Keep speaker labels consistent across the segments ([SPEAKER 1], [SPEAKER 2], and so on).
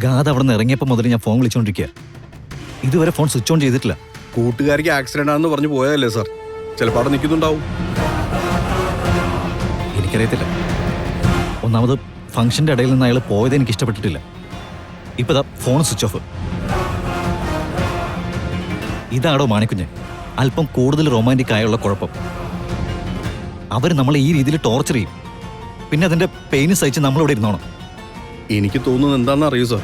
[SPEAKER 1] ഗാഥ അവിടെ നിന്ന് ഇറങ്ങിയപ്പോൾ മുതൽ ഞാൻ ഫോൺ വിളിച്ചുകൊണ്ടിരിക്കുക. ഇതുവരെ ഫോൺ സ്വിച്ച് ഓൺ ചെയ്തിട്ടില്ല.
[SPEAKER 2] കൂട്ടുകാരിക്ക് ആക്സിഡന്റ് ആണെന്ന് പറഞ്ഞു പോയതല്ലേ സാർ? ചിലപ്പോൾ അവിടെ നിൽക്കുന്നുണ്ടാവും.
[SPEAKER 1] എനിക്കറിയത്തില്ല. ഒന്നാമത് ഫംഗ്ഷന്റെ ഇടയിൽ നിന്ന് അയാൾ പോയത് എനിക്ക് ഇഷ്ടപ്പെട്ടിട്ടില്ല. ഇപ്പൊ ദാ ഫോൺ സ്വിച്ച് ഓഫ്. ഇതാണോ മാണിക്കുഞ്ഞ് അല്പം കൂടുതൽ റൊമാൻറ്റിക് ആയുള്ള കുഴപ്പം? അവർ നമ്മളെ ഈ രീതിയിൽ ടോർച്ചർ ചെയ്യും. പിന്നെ അതിന്റെ പെയിന് സഹിച്ച് നമ്മളിവിടെ ഇരുന്നോണം.
[SPEAKER 2] എനിക്ക് തോന്നുന്നത് എന്താണെന്ന് അറിയൂ സാർ,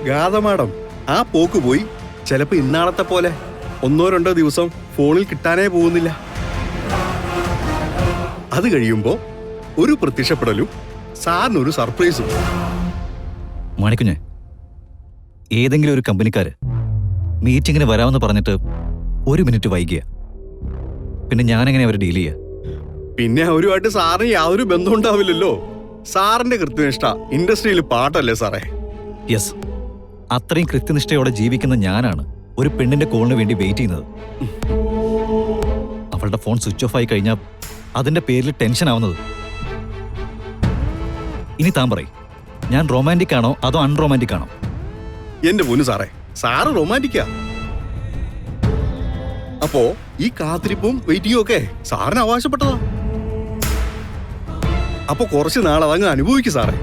[SPEAKER 2] ഗാഥ മാഡം ആ പോക്ക് പോയി ചിലപ്പോ ഇന്നാളത്തെ പോലെ 1-2 ദിവസം ഫോണിൽ കിട്ടാനേ പോകുന്നില്ല. അത് കഴിയുമ്പോ ഒരു പ്രത്യക്ഷപ്പെടലും സാറിനൊരു സർപ്രൈസും.
[SPEAKER 1] മാണിക്കുഞ്ഞ്, ഏതെങ്കിലും ഒരു കമ്പനിക്കാര് മീറ്റിങ്ങിന് വരാമെന്ന് പറഞ്ഞിട്ട് 1 മിനിറ്റ് വൈകിയ പിന്നെ ഞാനെങ്ങനെ അവരെ ഡീൽ ചെയ്യുക?
[SPEAKER 2] പിന്നെ അവരുമായിട്ട് സാറിന് യാതൊരു ബന്ധം ഉണ്ടാവില്ലല്ലോ. സാറിന്റെ കൃത്യനിഷ്ഠ ഇൻഡസ്ട്രിയിൽ പാട്ടല്ലേ സാറേ?
[SPEAKER 1] യെസ്, അത്രയും കൃത്യനിഷ്ഠയോടെ ജീവിക്കുന്ന ഞാനാണ് ഒരു പെണ്ണിന്റെ കോളിന് വേണ്ടി വെയിറ്റ് ചെയ്യുന്നത്. അവളുടെ ഫോൺ സ്വിച്ച് ഓഫ് ആയി കഴിഞ്ഞാൽ അതിന്റെ പേരിൽ ടെൻഷൻ ആവുന്നത്. ഇനി താൻ പറയും, ഞാൻ റൊമാൻറ്റിക് ആണോ അതോ അൺറൊമാൻറ്റിക് ആണോ?
[SPEAKER 2] എന്റെ പൊന്നു സാറേ, സാറ് റൊമാൻറ്റിക്കാ. അപ്പോ ഈ കാത്തിരിപ്പും വെയിറ്റിംഗും ഒക്കെ സാറിന് അവകാശപ്പെട്ടതാ. അപ്പൊ കുറച്ച് നാൾ അതങ്ങ് അനുഭവിക്കും സാറേ.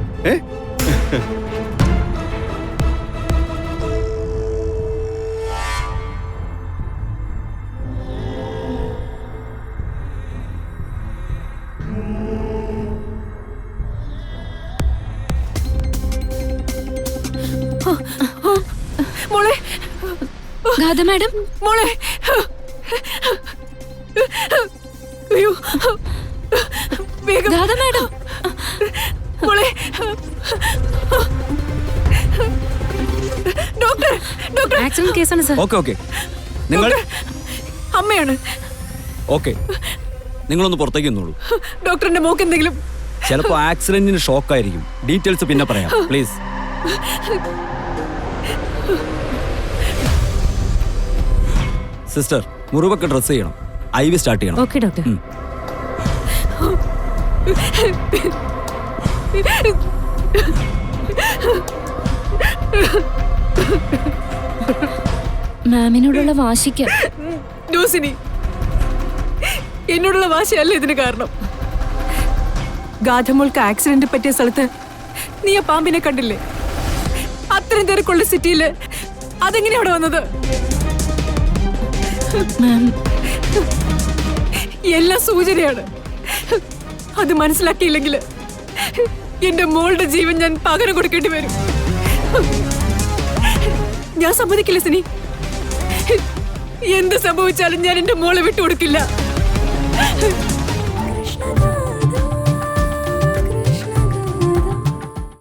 [SPEAKER 3] മോളെ
[SPEAKER 4] ഗാഥ മാഡം,
[SPEAKER 3] മോളെ അയ്യോ വേഗം
[SPEAKER 4] ഗാഥ മാഡം,
[SPEAKER 3] മോളെ ഡോക്ടർ ഡോക്ടർ
[SPEAKER 4] ആക്സിഡന്റ് കേസാണ് സർ.
[SPEAKER 5] ഓക്കെ നിങ്ങൾ
[SPEAKER 3] അമ്മയാണ്.
[SPEAKER 5] ഓക്കെ, നിങ്ങളൊന്ന് പുറത്തേക്ക് നിന്നോളൂ.
[SPEAKER 3] ഡോക്ടറിന്റെ മോക്ക് എന്തെങ്കിലും?
[SPEAKER 5] ചിലപ്പോൾ ആക്സിഡന്റിന് ഷോക്ക് ആയിരിക്കും. ഡീറ്റെയിൽസ് പിന്നെ പറയാം പ്ലീസ്. സിസ്റ്റർ, മുറിവൊക്കെ ഡ്രസ് ചെയ്യണം. IV സ്റ്റാർട്ട് ചെയ്യണം.
[SPEAKER 4] Okay doctor. മാമിനോടുള്ള വാശിക്ക്
[SPEAKER 3] ഡോസിനി, എന്നോടുള്ള വാശിയല്ല ഇതിന് കാരണം. ഗാഥമോൾക്ക് ആക്സിഡന്റ് പറ്റിയ സ്ഥലത്ത് നീ ആ പാമ്പിനെ കണ്ടില്ലേ? അത്രയും തിരക്കുള്ള സിറ്റിയില് അതെങ്ങനെയാ അവിടെ വന്നത്? എല്ലാം സൂചനയാണ്. അത് മനസ്സിലാക്കിയില്ലെങ്കിൽ എന്റെ മോളുടെ ജീവൻ ഞാൻ പകരം കൊടുക്കേണ്ടി വരും. ഞാൻ സമ്മതിക്കില്ല സിനി. എന്ത് സംഭവിച്ചാലും ഞാൻ എന്റെ മോളെ വിട്ടുകൊടുക്കില്ല.